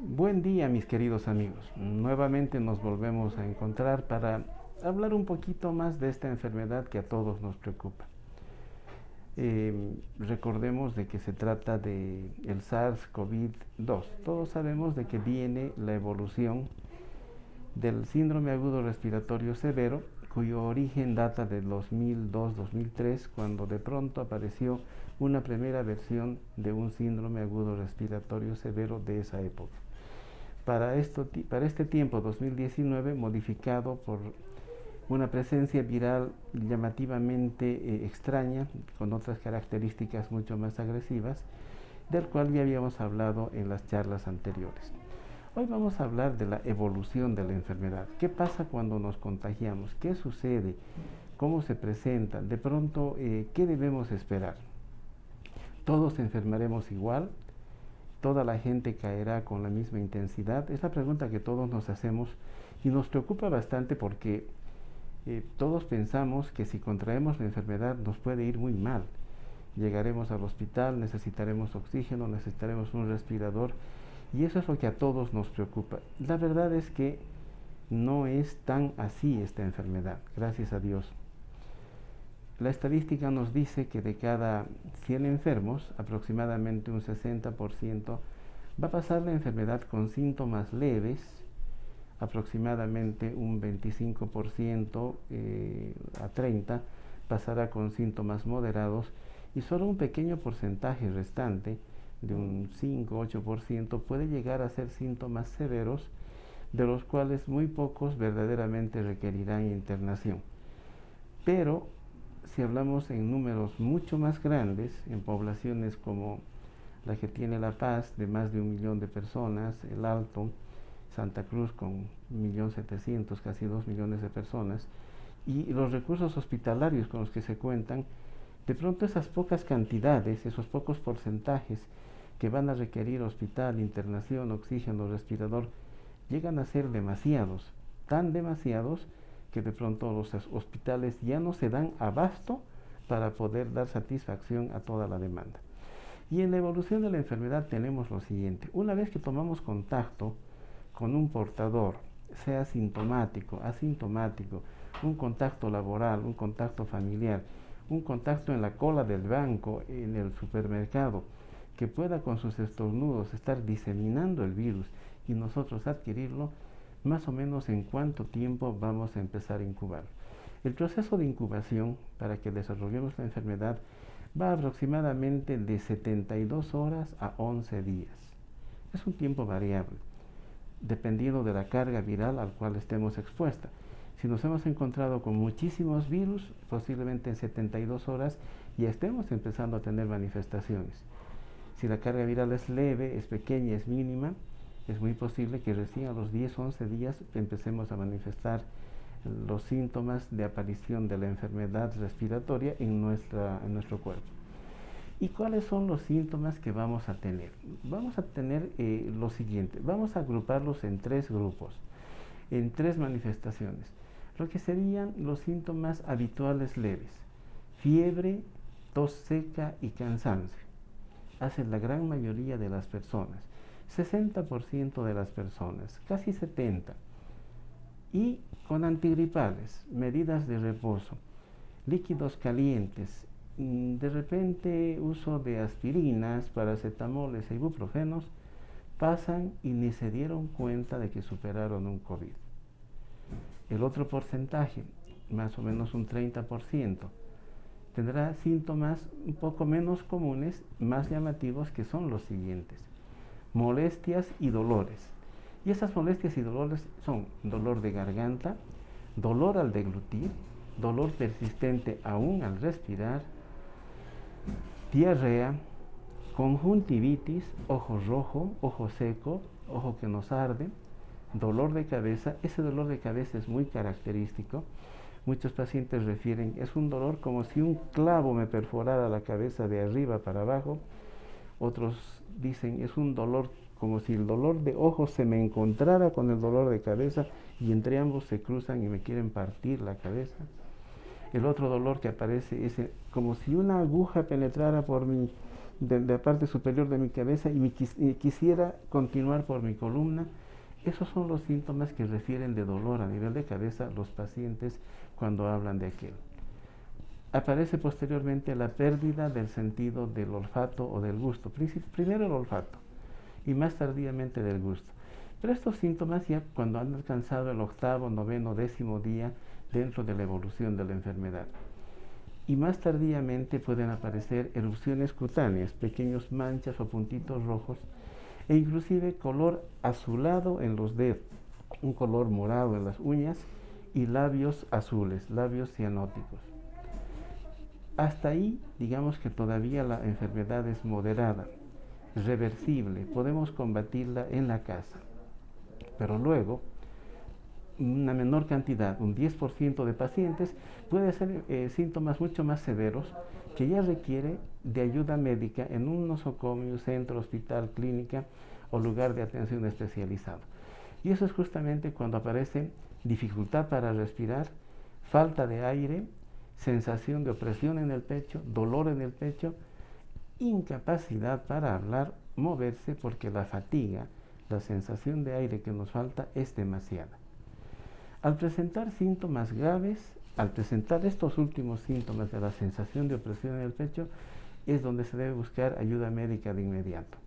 Buen día, mis queridos amigos. Nuevamente nos volvemos a encontrar para hablar un poquito más de esta enfermedad que a todos nos preocupa. Recordemos de que se trata de el SARS-CoV-2. Todos sabemos de que viene la evolución del síndrome agudo respiratorio severo, cuyo origen data del 2002-2003, cuando de pronto apareció una primera versión de un síndrome agudo respiratorio severo de esa época. Para este tiempo, 2019, modificado por una presencia viral llamativamente extraña, con otras características mucho más agresivas, del cual ya habíamos hablado en las charlas anteriores. Hoy vamos a hablar de la evolución de la enfermedad. ¿Qué pasa cuando nos contagiamos? ¿Qué sucede? ¿Cómo se presenta? De pronto, ¿qué debemos esperar? ¿Todos enfermaremos igual? ¿Toda la gente caerá con la misma intensidad? Es la pregunta que todos nos hacemos y nos preocupa bastante porque todos pensamos que si contraemos la enfermedad nos puede ir muy mal. Llegaremos al hospital, necesitaremos oxígeno, necesitaremos un respirador y eso es lo que a todos nos preocupa. La verdad es que no es tan así esta enfermedad, gracias a Dios. La estadística nos dice que de cada 100 enfermos, aproximadamente un 60% va a pasar la enfermedad con síntomas leves, aproximadamente un 25% a 30% pasará con síntomas moderados y solo un pequeño porcentaje restante, de un 5-8%, puede llegar a ser síntomas severos, de los cuales muy pocos verdaderamente requerirán internación. Pero si hablamos en números mucho más grandes, en poblaciones como la que tiene La Paz, de más de 1 millón de personas, El Alto, Santa Cruz con 1.700.000, casi 2 millones de personas, y los recursos hospitalarios con los que se cuentan, de pronto esas pocas cantidades, esos pocos porcentajes que van a requerir hospital, internación, oxígeno, respirador, llegan a ser demasiados, tan demasiados que de pronto los hospitales ya no se dan abasto para poder dar satisfacción a toda la demanda. Y en la evolución de la enfermedad tenemos lo siguiente: una vez que tomamos contacto con un portador, sea sintomático, asintomático, un contacto laboral, un contacto familiar, un contacto en la cola del banco, en el supermercado, que pueda con sus estornudos estar diseminando el virus y nosotros adquirirlo, más o menos en cuánto tiempo vamos a empezar a incubar. El proceso de incubación para que desarrollemos la enfermedad va aproximadamente de 72 horas a 11 días. Es un tiempo variable, dependiendo de la carga viral al cual estemos expuesta. Si nos hemos encontrado con muchísimos virus, posiblemente en 72 horas ya estemos empezando a tener manifestaciones. Si la carga viral es leve, es pequeña, es mínima, es muy posible que recién a los 10-11 días empecemos a manifestar los síntomas de aparición de la enfermedad respiratoria en nuestro cuerpo. ¿Y cuáles son los síntomas que vamos a tener? Vamos a tener lo siguiente: vamos a agruparlos en 3 grupos, en 3 manifestaciones. Lo que serían los síntomas habituales leves: fiebre, tos seca y cansancio. Hace la gran mayoría de las personas, 60% de las personas, casi 70%. Y con antigripales, medidas de reposo, líquidos calientes, de repente uso de aspirinas, paracetamoles e ibuprofenos, pasan y ni se dieron cuenta de que superaron un COVID. El otro porcentaje, más o menos un 30%, tendrá síntomas un poco menos comunes, más llamativos, que son los siguientes: molestias y dolores. Y esas molestias y dolores son dolor de garganta, dolor al deglutir, dolor persistente aún al respirar, diarrea, conjuntivitis, ojo rojo, ojo seco, ojo que nos arde, dolor de cabeza. Ese dolor de cabeza es muy característico. Muchos pacientes refieren: es un dolor como si un clavo me perforara la cabeza de arriba para abajo. Otros dicen: es un dolor como si el dolor de ojos se me encontrara con el dolor de cabeza y entre ambos se cruzan y me quieren partir la cabeza. El otro dolor que aparece es como si una aguja penetrara por mi de la parte superior de mi cabeza y quisiera continuar por mi columna. Esos son los síntomas que refieren de dolor a nivel de cabeza los pacientes cuando hablan de aquel. Aparece posteriormente la pérdida del sentido del olfato o del gusto. Primero el olfato y más tardíamente del gusto. Pero estos síntomas ya cuando han alcanzado el 8º, 9º, 10º día dentro de la evolución de la enfermedad. Y más tardíamente pueden aparecer erupciones cutáneas, pequeños manchas o puntitos rojos, e inclusive color azulado en los dedos, un color morado en las uñas y labios azules, labios cianóticos. Hasta ahí, digamos que todavía la enfermedad es moderada, reversible, podemos combatirla en la casa. Pero luego, una menor cantidad, un 10% de pacientes, puede ser síntomas mucho más severos que ya requiere de ayuda médica en un nosocomio, centro, hospital, clínica o lugar de atención especializado. Y eso es justamente cuando aparece dificultad para respirar, falta de aire, sensación de opresión en el pecho, dolor en el pecho, incapacidad para hablar, moverse, porque la fatiga, la sensación de aire que nos falta es demasiada. Al presentar síntomas graves, al presentar estos últimos síntomas de la sensación de opresión en el pecho, es donde se debe buscar ayuda médica de inmediato.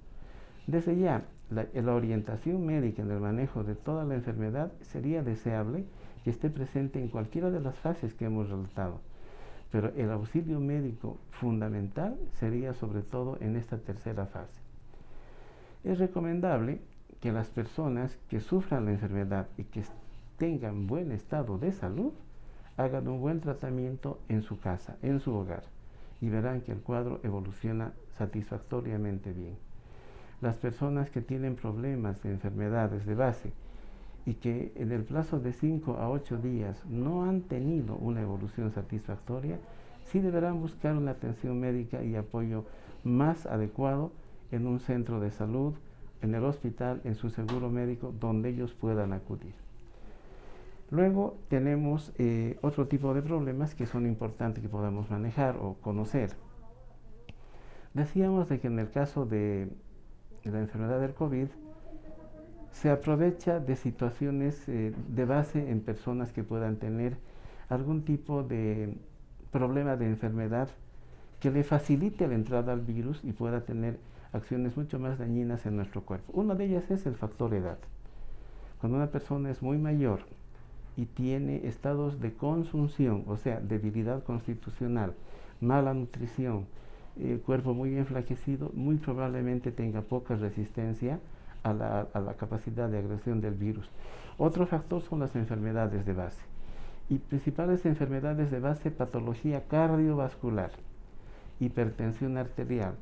Desde ya, la orientación médica en el manejo de toda la enfermedad sería deseable que esté presente en cualquiera de las fases que hemos relatado, pero el auxilio médico fundamental sería sobre todo en esta tercera fase. Es recomendable que las personas que sufran la enfermedad y que tengan buen estado de salud hagan un buen tratamiento en su casa, en su hogar, y verán que el cuadro evoluciona satisfactoriamente bien. Las personas que tienen problemas de enfermedades de base y que en el plazo de 5 a 8 días no han tenido una evolución satisfactoria, sí deberán buscar una atención médica y apoyo más adecuado en un centro de salud, en el hospital, en su seguro médico, donde ellos puedan acudir. Luego tenemos otro tipo de problemas que son importantes que podamos manejar o conocer. Decíamos de que en el caso de la enfermedad del COVID se aprovecha de situaciones de base en personas que puedan tener algún tipo de problema de enfermedad que le facilite la entrada al virus y pueda tener acciones mucho más dañinas en nuestro cuerpo. Una de ellas es el factor edad. Cuando una persona es muy mayor y tiene estados de consunción, o sea, debilidad constitucional, mala nutrición, cuerpo muy enflaquecido, muy probablemente tenga poca resistencia a la capacidad de agresión del virus. Otro factor son las enfermedades de base. Y principales enfermedades de base: patología cardiovascular, hipertensión arterial,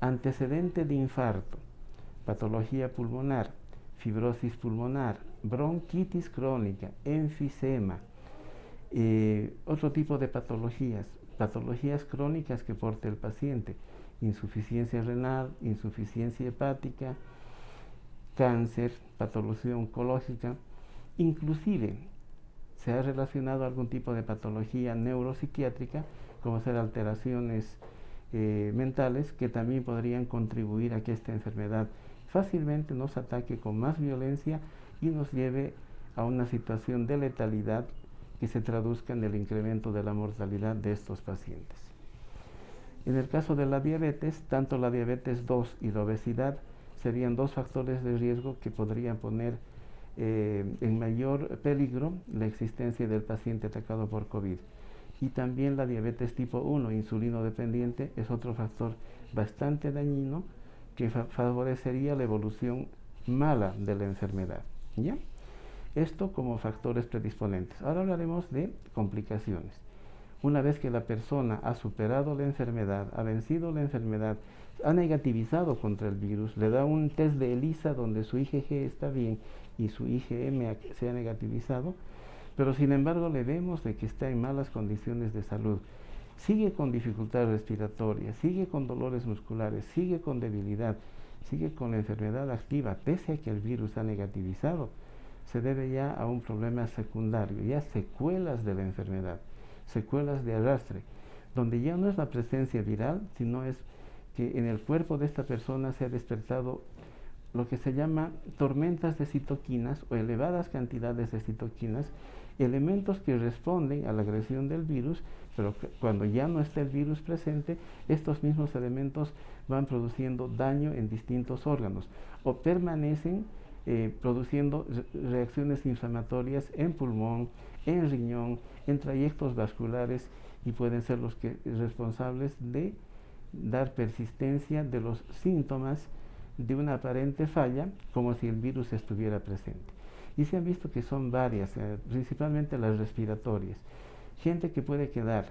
antecedente de infarto, patología pulmonar, fibrosis pulmonar, bronquitis crónica, enfisema, otro tipo de patologías crónicas que porte el paciente: insuficiencia renal, insuficiencia hepática, cáncer, patología oncológica. Inclusive se ha relacionado algún tipo de patología neuropsiquiátrica, como ser alteraciones mentales, que también podrían contribuir a que esta enfermedad fácilmente nos ataque con más violencia y nos lleve a una situación de letalidad que se traduzca en el incremento de la mortalidad de estos pacientes. En el caso de la diabetes, tanto la diabetes 2 y la obesidad serían dos factores de riesgo que podrían poner en mayor peligro la existencia del paciente atacado por COVID. Y también la diabetes tipo 1, insulino dependiente, es otro factor bastante dañino que favorecería la evolución mala de la enfermedad. ¿Ya? Esto como factores predisponentes. Ahora hablaremos de complicaciones. Una vez que la persona ha superado la enfermedad, ha vencido la enfermedad, ha negativizado contra el virus, le da un test de ELISA donde su IgG está bien y su IgM se ha negativizado, pero sin embargo le vemos de que está en malas condiciones de salud, sigue con dificultad respiratoria, sigue con dolores musculares, sigue con debilidad, sigue con la enfermedad activa, pese a que el virus ha negativizado, se debe ya a un problema secundario, ya secuelas de la enfermedad, secuelas de arrastre, donde ya no es la presencia viral, sino es que en el cuerpo de esta persona se ha despertado lo que se llama tormentas de citoquinas o elevadas cantidades de citoquinas, elementos que responden a la agresión del virus, pero cuando ya no está el virus presente, estos mismos elementos van produciendo daño en distintos órganos o permanecen produciendo reacciones inflamatorias en pulmón, en riñón, en trayectos vasculares, y pueden ser los responsables de dar persistencia de los síntomas de una aparente falla, como si el virus estuviera presente. Y se han visto que son varias, principalmente las respiratorias. Gente que puede quedar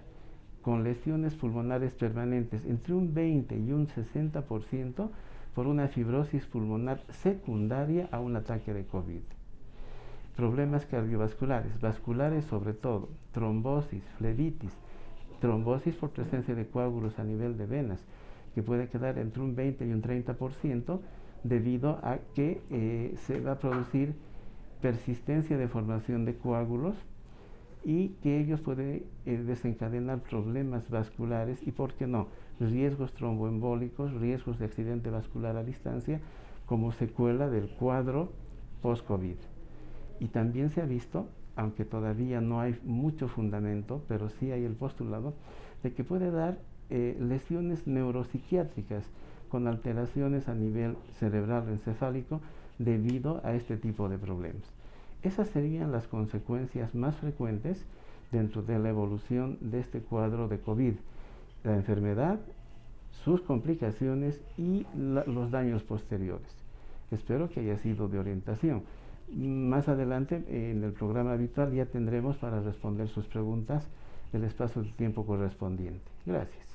con lesiones pulmonares permanentes entre un 20 y un 60% por una fibrosis pulmonar secundaria a un ataque de COVID. Problemas cardiovasculares, vasculares sobre todo, trombosis, flebitis, trombosis por presencia de coágulos a nivel de venas, que puede quedar entre un 20 y un 30% debido a que se va a producir persistencia de formación de coágulos y que ellos pueden desencadenar problemas vasculares y, ¿por qué no?, riesgos tromboembólicos, riesgos de accidente vascular a distancia como secuela del cuadro post-COVID. Y también se ha visto, aunque todavía no hay mucho fundamento, pero sí hay el postulado de que puede dar lesiones neuropsiquiátricas con alteraciones a nivel cerebral encefálico debido a este tipo de problemas. Esas serían las consecuencias más frecuentes dentro de la evolución de este cuadro de COVID: la enfermedad, sus complicaciones y los daños posteriores. Espero que haya sido de orientación. Más adelante, en el programa habitual, ya tendremos para responder sus preguntas el espacio de tiempo correspondiente. Gracias.